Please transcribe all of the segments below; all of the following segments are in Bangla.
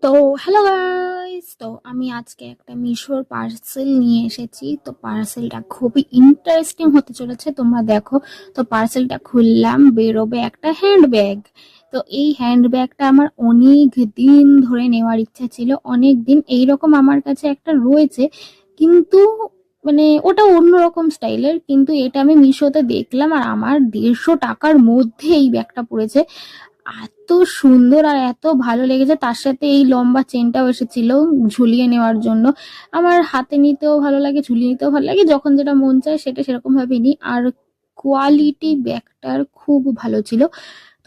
তো হ্যালো গাইস, তো আমি আজকে একটা মিশোর পার্সেল নিয়ে এসেছি। তো পার্সেলটা খুবই ইন্টারেস্টিং হতে চলেছে, তোমরা দেখো। তো পার্সেলটা খুললাম, বেরোবে একটা হ্যান্ডব্যাগ। তো এই হ্যান্ডব্যাগটা আমার অনেক দিন ধরে নেওয়ার ইচ্ছা ছিল, অনেক দিন। এইরকম আমার কাছে একটা রয়েছে, কিন্তু মানে ওটা অন্যরকম স্টাইলের, কিন্তু এটা আমি মিশোতে দেখলাম আর আমার 150 টাকার মধ্যে এই ব্যাগটা পড়েছে। এত সুন্দর আর এত ভালো লেগেছে, তার সাথে এই লম্বা চেনটাও এসেছিল ঝুলিয়ে নেওয়ার জন্য। আমার হাতে নিতেও ভালো লাগে, ঝুলিয়ে নিতেও ভালো লাগে, যখন যেটা মন চায় সেটা সেরকম ভাবে নিই। আর কোয়ালিটি ব্যাগটার খুব ভালো ছিল।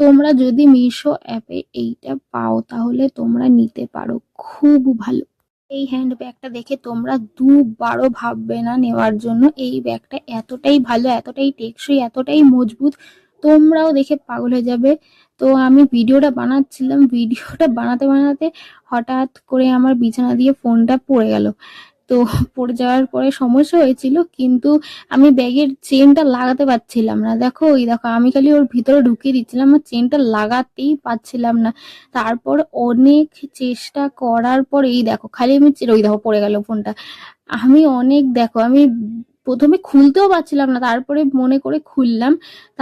তোমরা যদি মিশো অ্যাপে এইটা পাও তাহলে তোমরা নিতে পারো, খুব ভালো। এই হ্যান্ড ব্যাগটা দেখে তোমরা দুবারও ভাববে না নেওয়ার জন্য। এই ব্যাগটা এতটাই ভালো, এতটাই টেকসই, এতটাই মজবুত, তোমরাও দেখে পাগল হয়ে যাবে। তো আমি ভিডিওটা বানাচ্ছিলাম, ভিডিওটা বানাতে বানাতে হঠাৎ করে আমার বিছানা দিয়ে ফোনটা পড়ে গেল। তো পড়ে যাওয়ার পরে সমস্যা হয়েছিল, কিন্তু আমি ব্যাগের চেনটা লাগাতে পারছিলাম না। দেখো, ওই দেখো, আমি খালি ওর ভিতরে ঢুকিয়ে দিচ্ছিলাম, আর চেনটা লাগাতেই পারছিলাম না। তারপর অনেক চেষ্টা করার পর এই দেখো, খালি আমি ওই দেখো পড়ে গেল ফোনটা। আমি অনেক, দেখো, আমি প্রথমে খুলতেও পারছিলাম না, তারপরে মনে করে খুললাম।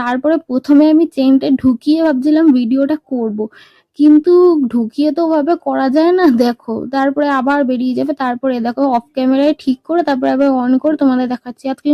তারপরে প্রথমে আমি চেনটা ঢুকিয়ে ভাবছিলাম ভিডিওটা করব, কিন্তু ঢুকিয়ে তো ভাবে করা যায় না, দেখো। তারপরে আবার বেরিয়ে যাবে, তারপরে দেখো অফ ক্যামেরায় ঠিক করে তারপরে আবার অন করে তোমাদের দেখাচ্ছি। আজকে